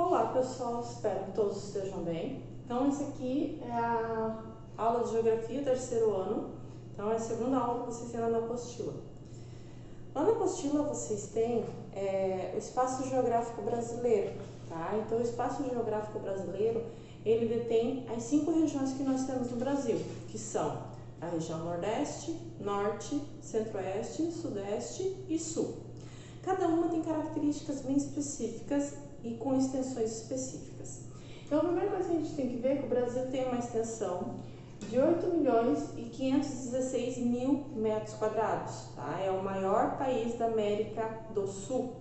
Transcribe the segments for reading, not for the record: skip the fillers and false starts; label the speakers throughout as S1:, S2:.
S1: Olá pessoal, espero que todos estejam bem. Então esse aqui é a aula de Geografia, terceiro ano. Então é a segunda aula que vocês têm lá na apostila. Lá na apostila vocês têm o Espaço Geográfico Brasileiro, tá? Então o Espaço Geográfico Brasileiro, ele detém as 5 regiões que nós temos no Brasil, que são a região Nordeste, Norte, Centro-Oeste, Sudeste e Sul. Cada uma tem características bem específicas e com extensões específicas. Então, a primeira coisa que a gente tem que ver é que o Brasil tem uma extensão de 8.516.000 metros quadrados, tá? É o maior país da América do Sul.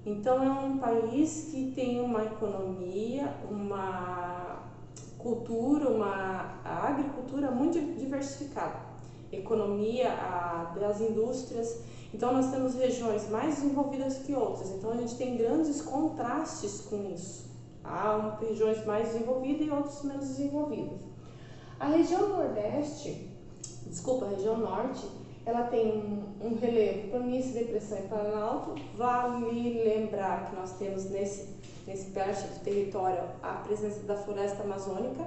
S1: Então, é um país que tem uma economia, uma cultura, uma agricultura muito diversificada. Economia, das indústrias. Então, nós temos regiões mais desenvolvidas que outras. Então, a gente tem grandes contrastes com isso. Há regiões mais desenvolvidas e outras menos desenvolvidas. A região região Norte, ela tem um relevo, planície, depressão e planalto. Vale lembrar que nós temos nesse parte do território a presença da floresta amazônica,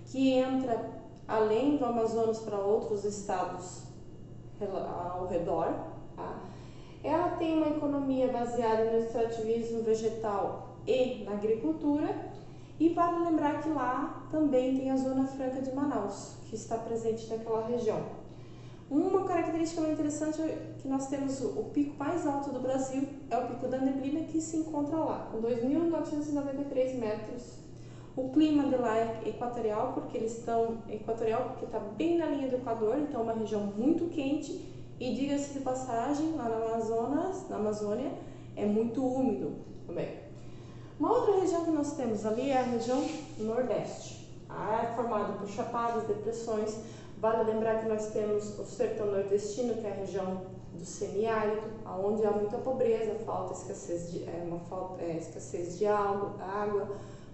S1: que entra além do Amazonas para outros estados ao redor. Tá? Ela tem uma economia baseada no extrativismo vegetal e na agricultura. E vale lembrar que lá também tem a Zona Franca de Manaus, que está presente naquela região. Uma característica muito interessante é que nós temos o pico mais alto do Brasil, é o Pico da Neblina, que se encontra lá, com 2.993 metros. O clima de lá é equatorial, porque está bem na linha do Equador, então é uma região muito quente. E diga-se de passagem, lá na Amazônia, é muito úmido também. Uma outra região que nós temos ali é a região Nordeste. É formada por chapadas, depressões. Vale lembrar que nós temos o sertão nordestino, que é a região do semiárido, onde há muita pobreza, escassez de água.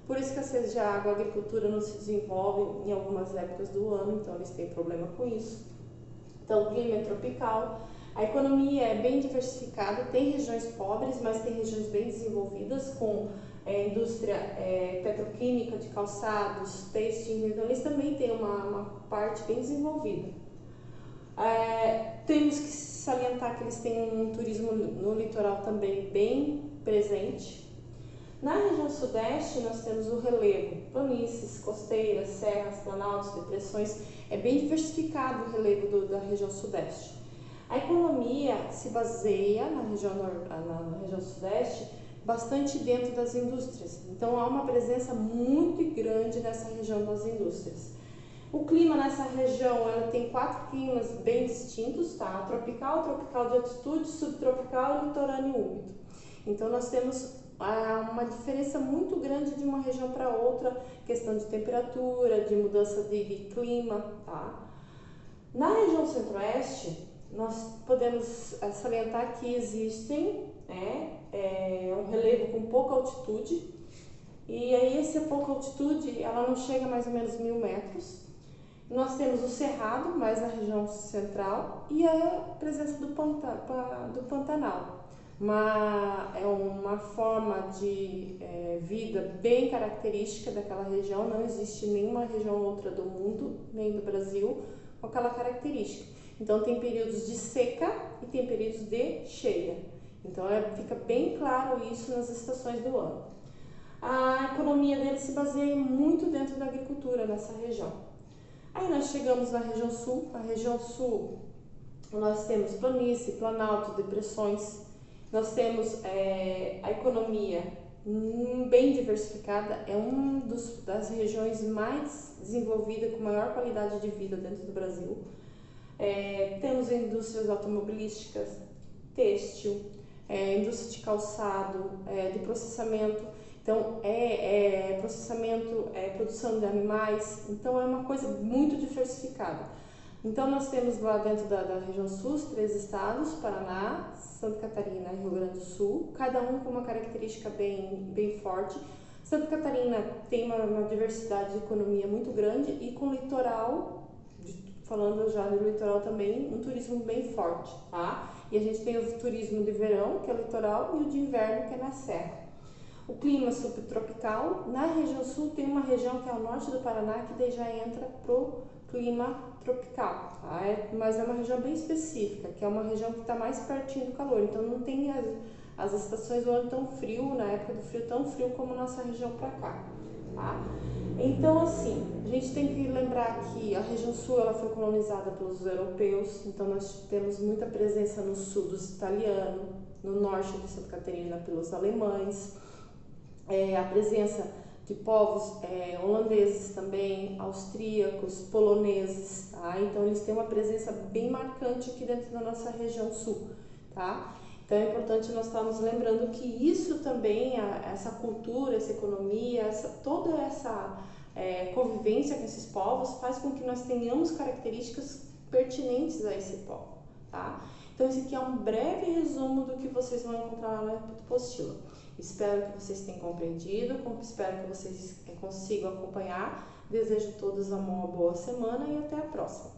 S1: Por escassez de água, a agricultura não se desenvolve em algumas épocas do ano, então eles têm problema com isso. Então, o clima é tropical. A economia é bem diversificada, tem regiões pobres, mas tem regiões bem desenvolvidas, com indústria petroquímica, de calçados, têxtil, então eles também têm uma parte bem desenvolvida. Temos que salientar que eles têm um turismo no litoral também bem presente. Na região Sudeste, nós temos o relevo, planícies, costeiras, serras, planaltos, depressões. É bem diversificado o relevo da região Sudeste. A economia se baseia na região Sudeste bastante dentro das indústrias. Então, há uma presença muito grande nessa região das indústrias. O clima nessa região, ela tem 4 climas bem distintos, tá? Tropical, tropical de altitude, subtropical e litorâneo úmido. Então, nós temos uma diferença muito grande de uma região para outra, questão de temperatura, de mudança de clima, tá? Na região Centro-Oeste, nós podemos salientar que existem um relevo com pouca altitude, e aí essa pouca altitude, ela não chega a mais ou menos 1.000 metros. Nós temos o Cerrado, mais na região central, e a presença do Pantanal. É uma forma de vida bem característica daquela região. Não existe nenhuma região outra do mundo, nem do Brasil, com aquela característica. Então, tem períodos de seca e tem períodos de cheia. Então, fica bem claro isso nas estações do ano. A economia dele se baseia muito dentro da agricultura nessa região. Aí, nós chegamos na região Sul. A região Sul, nós temos planície, planalto, depressões. Nós temos a economia bem diversificada, é uma das regiões mais desenvolvidas, com maior qualidade de vida dentro do Brasil. Temos indústrias automobilísticas, têxtil, indústria de calçado, de processamento. Então, processamento, produção de animais. Então, é uma coisa muito diversificada. Então, nós temos lá dentro da região Sul os 3 estados, Paraná, Santa Catarina e Rio Grande do Sul, cada um com uma característica bem forte. Santa Catarina tem uma diversidade de economia muito grande e com litoral, falando já do litoral também, um turismo bem forte, tá? E a gente tem o turismo de verão, que é o litoral, e o de inverno, que é na serra. O clima subtropical, na região sul tem uma região que é o norte do Paraná, que daí já entra pro clima tropical, tá? Mas é uma região bem específica, que é uma região que está mais pertinho do calor, então não tem as estações do ano tão frio, na época do frio, tão frio como a nossa região para cá, tá? Então, assim, a gente tem que lembrar que a região sul ela foi colonizada pelos europeus, então nós temos muita presença no sul dos italianos, no norte de Santa Catarina pelos alemães, a presença de povos holandeses também, austríacos, poloneses, tá? Então eles têm uma presença bem marcante aqui dentro da nossa região sul, tá? Então é importante nós estarmos lembrando que isso também, essa cultura, essa economia, toda essa convivência com esses povos faz com que nós tenhamos características pertinentes a esse povo, tá? Então esse aqui é um breve resumo do que vocês vão encontrar lá na apostila. Espero que vocês tenham compreendido, espero que vocês consigam acompanhar. Desejo a todos uma boa semana e até a próxima.